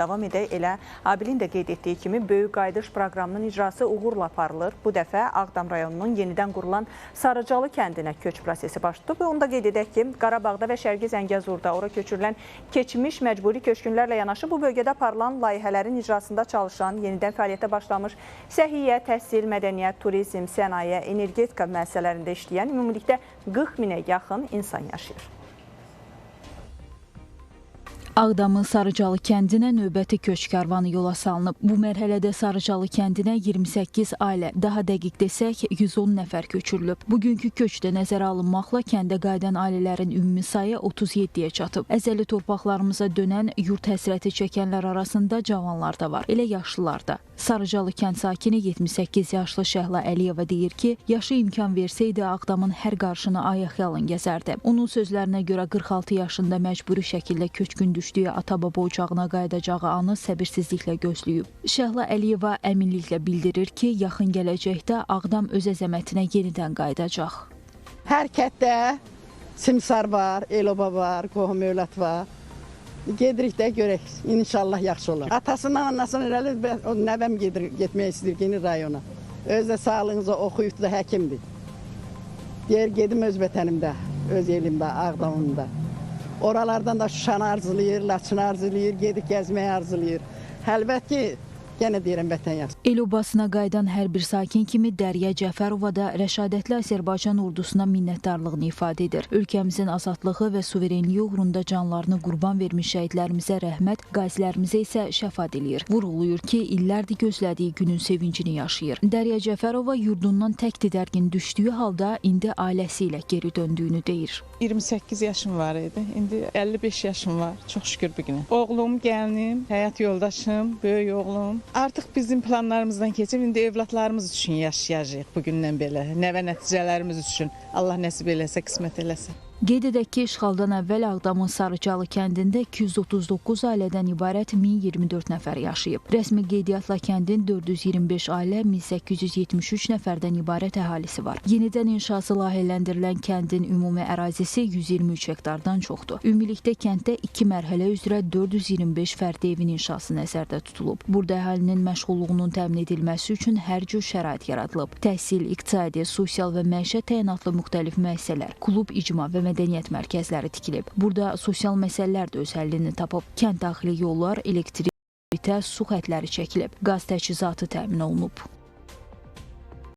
davam edək. Elə Abilin də qeyd etdiyi kimi böyük qayıdış proqramının icrası uğurla aparılır. Bu dəfə Ağdam rayonunun yenidən qurulan Sarıcalı kəndinə köç prosesi baş tutub. Onu da qeyd edək ki, Qarabağda və Şərqi Zəngəzurda ora köçürülən keçmiş məcburi köçkünlərlə yanaşı bu bölgədə aparılan layihələrin icrasında çalışan, yenidən fəaliyyətə başlamış səhiyyə, təhsil, mədəniyyət, turizm, sənaye, energetika müəssisələrində işləyən ümumilikdə 40 minə yaxın insan yaşayır. Ağdamın Sarıcalı kəndinə növbəti köç karvanı yola salınıb. Bu mərhələdə Sarıcalı kəndinə 28 ailə, daha dəqiq desək 110 nəfər köçürülüb. Bugünkü köçdə nəzərə alınmaqla kəndə qayıdan ailələrin ümumi sayı 37-yə çatıb. Əzəli torpaqlarımıza dönən yurt həsrəti çəkənlər arasında cavanlar da var, elə yaşlılar da. Sarıcalı kənd sakini 78 yaşlı Şəhla Əliyeva deyir ki, yaşı imkan versəydi Ağdamın hər qarşını ayaqyalın gəzərdi. Onun sözlərinə görə 46 yaşında məcburi şəkildə köçkün düşdüyü ata-baba ocağına qayıdacağı anı səbirsizliklə gözləyib. Şəhla Əliyeva əminliklə bildirir ki, yaxın gələcəkdə Ağdam öz əzəmətinə yenidən qayıdacaq. Hər kətdə simsar var, el-oba var, qohum övlad var. Gedirik də görək, inşallah yaxşı olar. Atasından, anasından eləlir, nəvəm getmək istəyir yeni rayona. Özdə sağlığınıza oxuyub da həkimdir. Deyir, gedim öz vətənimdə, öz elimdə, Ağdamımda. Oralardan da Şuşanı arzulayır, Laçını arzulayır, gedib gəzməyi arzulayır. Əlbət ki, yenə deyirəm vətən yaxşı. El-obasına qayıdan hər bir sakin kimi Dərya Cəfərova da rəşadətli Azərbaycan ordusuna minnətdarlığını ifadə edir. Ölkəmizin azadlığı və suverenliyi uğrunda canlarını qurban vermiş şəhidlərimizə rəhmət, qazilərimizə isə şəfa diləyir. Vurğulayır ki, illərdir gözlədiyi günün sevincini yaşayır. Dərya Cəfərova yurdundan tək didərgin düşdüyü halda indi ailəsi ilə geri döndüyünü deyir. 28 yaşım var idi, indi 55 yaşım var, çox şükür bu günə. Oğlum, gəlinim, həyat yoldaşım, böyük oğlum. Artıq bizim planlarımızdan keçib, indi evlatlarımız üçün yaşayacağıq bugündən belə, nəvə nəticələrimiz üçün. Allah nəsib eləsə, qismət eləsə. Qeyd edək ki, işğaldan əvvəl Ağdamın Sarıcalı kəndində 239 ailədən ibarət 1024 nəfər yaşayıb. Rəsmi qeydiyyatla kəndin 425 ailə, 1873 nəfərdən ibarət əhalisi var. Yenidən inşası layihələndirilən kəndin ümumi ərazisi 123 hektardan çoxdur. Ümumilikdə kənddə 2 mərhələ üzrə 425 fərdi evin inşası nəzərdə tutulub. Burada əhalinin məşğulluğunun təmin edilməsi üçün hər cür şərait yaradılıb. Təhsil, iqtisadi, sosial və məişət təyinatlı müxtəlif müəssisələr, klub, icma və mədəniyyət mərkəzləri tikilib. Burada sosial məsələlər də öz həllini tapıb. Kənd daxili yollar, elektrik, su xətləri çəkilib. Qaz təchizatı təmin olunub.